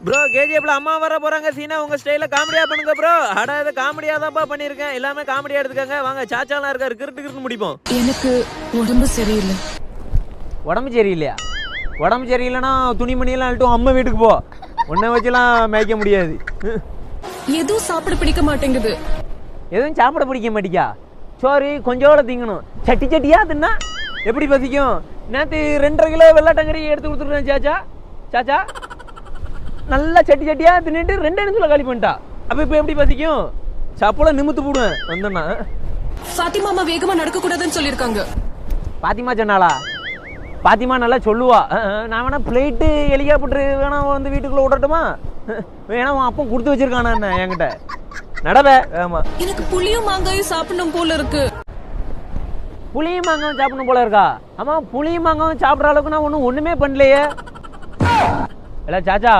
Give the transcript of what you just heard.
Bro கேஜிஎஃப்ல அம்மா வர போறாங்க சீனா உங்க ஸ்டைல காமெடியா பண்ணுங்க ப்ரோ. அட இது காமெடியா தான்ப்பா பண்ணிருக்கேன். எல்லாமே காமெடியா எடுத்துக்கங்க. வாங்க சாச்சாலாம் இருக்காரு கிறுட்டு முடிப்போம். எனக்கு உடம்பு சரியில்லை. உடம்பு சரியில்லையா? உடம்பு சரியில்லைன்னா துணிமணி எல்லாம் அழட்டும் அம்மா வீட்டுக்கு போ. உன்னை வச்சுலாம் மேய்க்க முடியாது. எதுவும் சாப்பிட பிடிக்க மாட்டேங்குது. எதுவும் சாப்பிட பிடிக்க மாட்டிக்கா? சோறு கொஞ்சோட திங்கணும். சட்டி சட்டியா தின்னா எப்படி பசிக்கும்? நேற்று 2.5 கிலோ வெள்ளாட்டங்கறி எடுத்து கொடுத்துருக்கேன் சாச்சா. சாச்சா நல்லா சட்டி சட்டியா தின்னுட்டு 2 நிமிஷத்துல காலி பண்ணிட்டா. அப்ப இப்ப எப்படி பசிக்கும்? சாப்பிட நிமித்து போடுவேன் வந்தேன்னா. ஃபாத்திமா அம்மா வேகமா நடக்க கூடாதுன்னு சொல்லிருக்காங்க. பாத்திமா சொன்னாளா? பாத்திமா நல்லா சொல்லுவா. நான் வேணா பிளேட்டு ஹெலிகாப்டர் வேணா வந்து வீட்டுக்குள்ள விடட்டுமா? வேணா உன் அப்பா கொடுத்து வச்சிருக்கானா என்ன என்கிட்ட? நடவே. ஆமா எனக்கு புளியும் மாங்காயும் சாப்பிடணும் போல இருக்கு. புளியும் மாங்காவும் சாப்பிடணும் போல இருக்கா? ஆமா புளியும் மாங்காவும் சாப்பிட்ற அளவுக்கு நான் ஒண்ணுமே பண்ணலையே. இல்ல சாச்சா